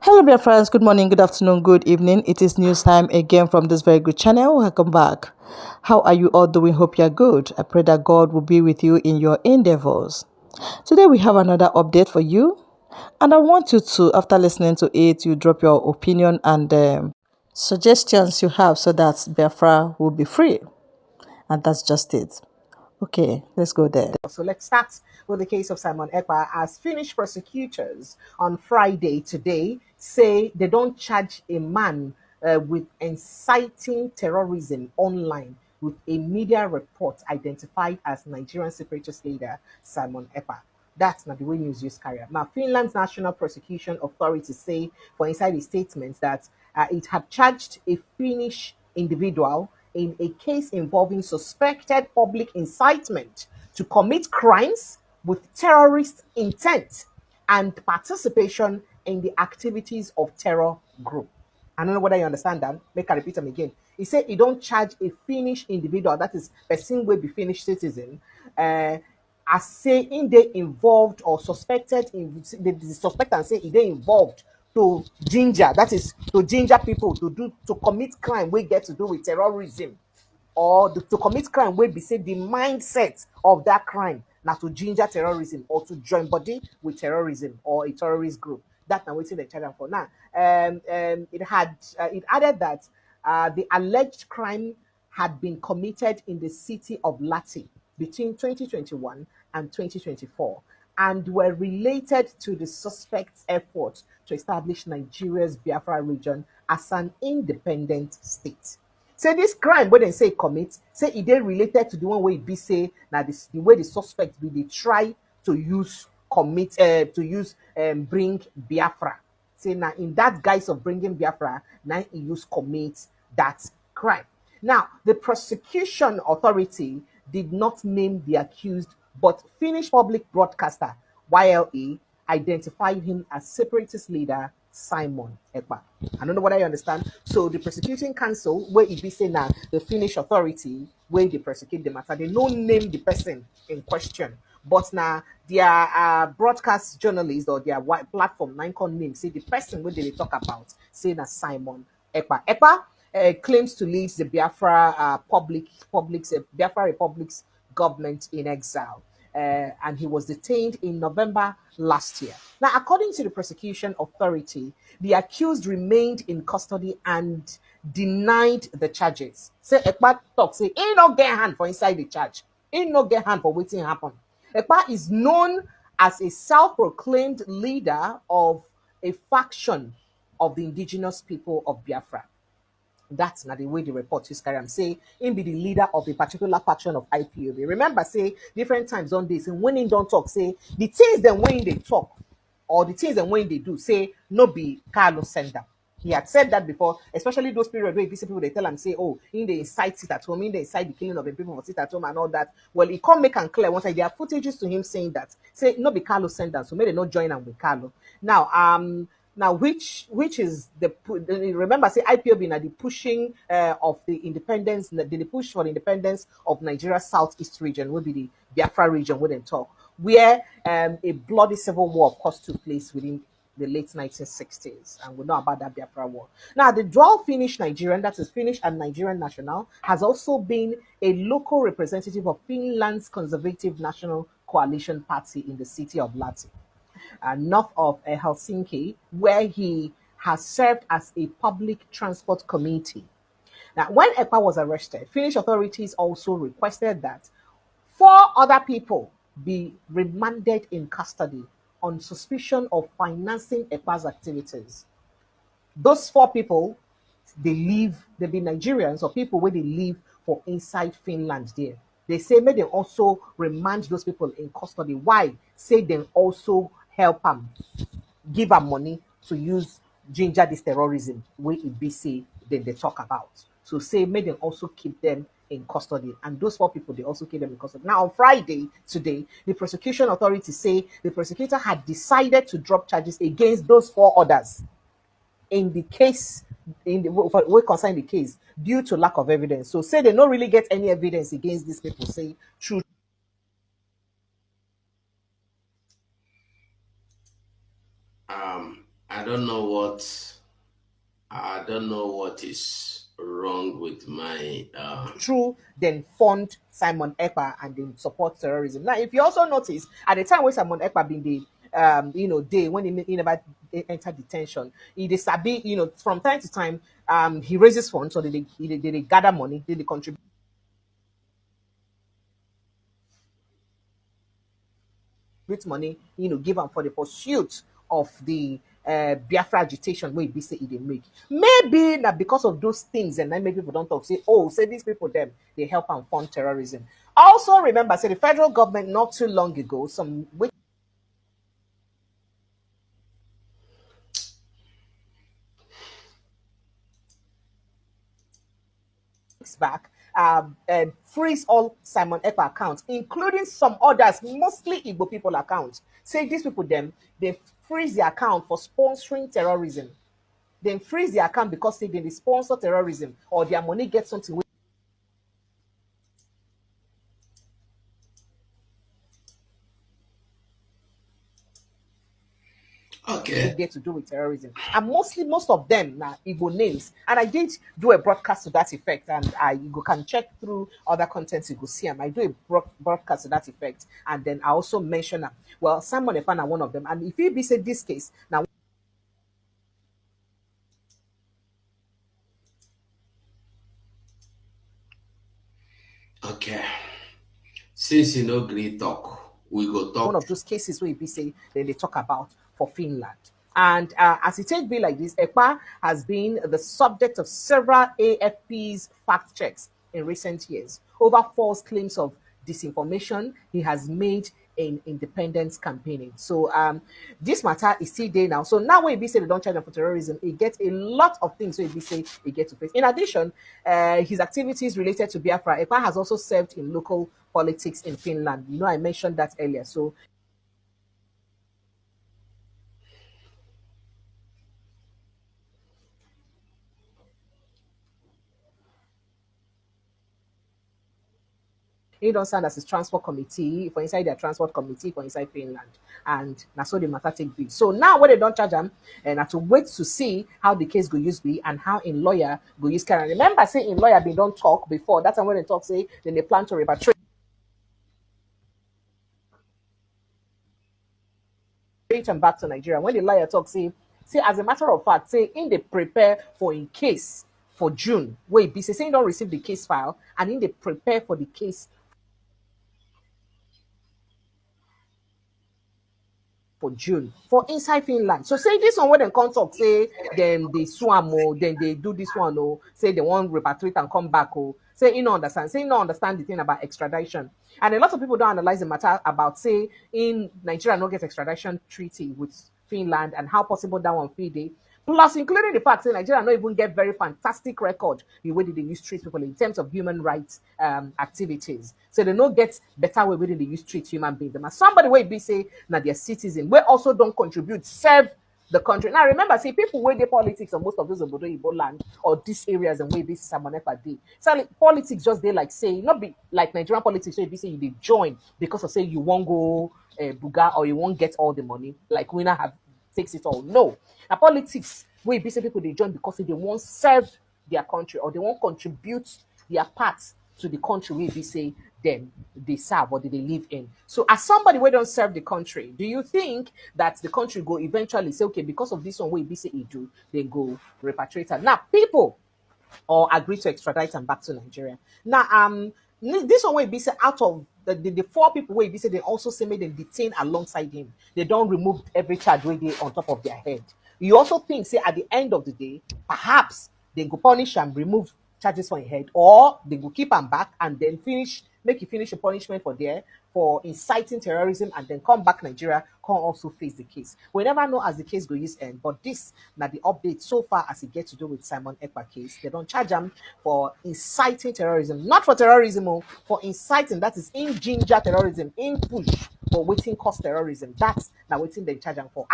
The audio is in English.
Hello, dear friends. Good morning, good afternoon, good evening. It is news time again from this very good channel. Welcome back. How are you all doing? Hope you're good. I pray that God will be with you in your endeavors. Today, we have another update for you. And I want you to, after listening to it, you drop your opinion and suggestions you have so that Biafra will be free. And that's just it. Okay, let's go there. So let's start with the case of Simon Ekpa, as Finnish prosecutors on Friday today say they don't charge a man with inciting terrorism online with a media report identified as Nigerian separatist leader Simon Ekpa. That's not the way news use carrier. Now, Finland's National Prosecution Authority say for inside a statement that it had charged a Finnish individual in a case involving suspected public incitement to commit crimes with terrorist intent and participation in the activities of terror group. I don't know whether you understand that. Make I repeat them again. He said he don't charge a Finnish individual, that is person will be Finnish citizen, as saying they involved or suspected in the suspect and say they involved to ginger, that is to ginger people to commit crime we get to do with terrorism, or to commit crime wey be say the mindset of that crime na to ginger terrorism or to join body with terrorism or a terrorist group. That na wetin dem charge am for now. It added that the alleged crime had been committed in the city of Lati between 2021 and 2024 and were related to the suspect's effort to establish Nigeria's Biafra region as an independent state. Say this crime wey dem say e commit, say e dey related to the one wey e be say na the way the suspect be dey try to use bring Biafra. Say na in that guise of bringing Biafra na e use commit that crime. Now, the prosecution authority did not name the accused, but Finnish public broadcaster YLE identified him as separatist leader Simon Ekpa. I don't know whether you understand. So the prosecuting council, where it be say now the Finnish authority, where they prosecute the matter, they don't name the person in question. But now their broadcast journalist or their platform, Ninecon name, say the person where they talk about, say that Simon Ekpa. Ekpa claims to lead the Biafra Biafra Republic's government in exile. And he was detained in November last year. Now, according to the prosecution authority, the accused remained in custody and denied the charges. Say Ekpa talk, say he no get hand for inside the charge. He no get hand for wetin happen. Ekpa is known as a self-proclaimed leader of a faction of the indigenous people of Biafra. That's not the way the report is carry am. Say him be the leader of a particular faction of IPOB. Remember, say different times on this, and when him don't talk, say the things then when they talk or the things and when they do, say no be Carlos Sender. He had said that before, especially those periods where visit people they tell him, say, oh, in the incite sit at home, in the incite the killing of the people for sit at home and all that. Well, he can't make and clear once there are footages to him saying that. Say no be Carlos Sender, so maybe not join him with Carlo. Now, which is the remember say IPOB now the pushing of the independence, the push for the independence of Nigeria's southeast region will be the Biafra region, wouldn't talk, where a bloody civil war, of course, took place within the late 1960s, and we know about that Biafra war. Now, the dual Finnish Nigerian, that is Finnish and Nigerian national, has also been a local representative of Finland's Conservative National Coalition Party in the city of Lati, north of Helsinki, where he has served as a public transport committee. Now, when Ekpa was arrested, Finnish authorities also requested that four other people be remanded in custody on suspicion of financing Ekpa's activities. Those four people, they be Nigerians or people where they live for inside Finland there. They say may they also remand those people in custody. Why? Say they also help them, give them money to use ginger this terrorism where it be say then they talk about. So say may they also keep them in custody. And those four people, they also keep them in custody. Now on Friday, today, the prosecution authority say the prosecutor had decided to drop charges against those four others in the case, in the way concern the case, due to lack of evidence. So say they don't really get any evidence against these people, say true. I don't know what I don't know what is wrong with my through then fund Simon Ekpa and then support terrorism. Now, if you also notice, at the time when Simon Ekpa been the day when he never entered detention, he dey sabi, from time to time, he raises funds, so they gather money, they contribute money, give am for the pursuit of the Biafra agitation wey be say e dey make. Maybe na because of those things, and then maybe people don't talk say, oh, say these people them they help and fund terrorism. Also remember, say the federal government not too long ago, some weeks back, freeze all Simon Ekpa accounts, including some others, mostly Igbo people accounts. Say these people them they freeze the account for sponsoring terrorism. Then freeze the account because say they sponsor terrorism or their money gets something okay. get to do with terrorism. And mostly, most of them now Igbo names. And I did do a broadcast to that effect, and you can check through other contents, you go see them. I do a broadcast to that effect, and then I also mention them. Well, Simon Ekpa one of them. And if you be say this case, now Okay. Since you no gree talk, we go one talk. of those cases where be say then they talk about for Finland. And as it take be like this, Ekpa has been the subject of several AFP's fact checks in recent years over false claims of disinformation he has made in independence campaigning. So this matter is still there now. So now when it be say they don't charge him for terrorism, he gets a lot of things. So it be say he get to face. In addition, his activities related to Biafra, Ekpa has also served in local politics in Finland. I mentioned that earlier. So he don't stand as his transport committee for inside their transport committee for inside Finland. And that's so the matter take be. So now when they don't charge him, and have to wait to see how the case go use be and how in lawyer go use carry. Remember, say in lawyer they don't talk before. That's when they talk, say then they plan to repatriate him back to Nigeria. When the lawyer talk, say as a matter of fact, say in they prepare for in case for June. Wait, be say don't receive the case file, and in they prepare for the case for June for inside Finland. So say this one when they come talk, say them they swam or then they do this one or say they want repatriate and come back or say you know understand, say you no understand the thing about extradition. And a lot of people don't analyze the matter about say in Nigeria no get extradition treaty with Finland and how possible that one fee day. Plus, including the fact that Nigeria not even get very fantastic record the way that they use treat people in terms of human rights activities. So they don't get better way where they use treat human beings. Them as somebody will be say now their citizen, we also don't contribute, serve the country. Now remember, see people where they politics on most of those Obodo Igbo land or these areas and where this Samonepa day. So like, politics just they like say not be like Nigerian politics, so if you say you they join because of say you won't go buga or you won't get all the money, like winner have takes it all. No. Now politics where be say people they join because they won't serve their country or they won't contribute their part to the country where be say them they serve or they live in. So as somebody who don't serve the country, do you think that the country go eventually say, okay, because of this one where be say it do, they go repatriate her? Now people or agree to extradite them back to Nigeria. Now, this one will be say out of the four people will be say they also say made them detain alongside him. They don't remove every charge where they on top of their head. You also think say at the end of the day, perhaps they go punish and remove charges for his head, or they will keep him back and then make you finish a punishment for there for inciting terrorism and then come back Nigeria, come also face the case. We never know as the case go use end, but this now the update so far as it gets to do with Simon Ekpa case. They don't charge him for inciting terrorism, not for terrorism, for inciting. That is in ginger terrorism, in push for waiting cause terrorism. That's now waiting they charge him for.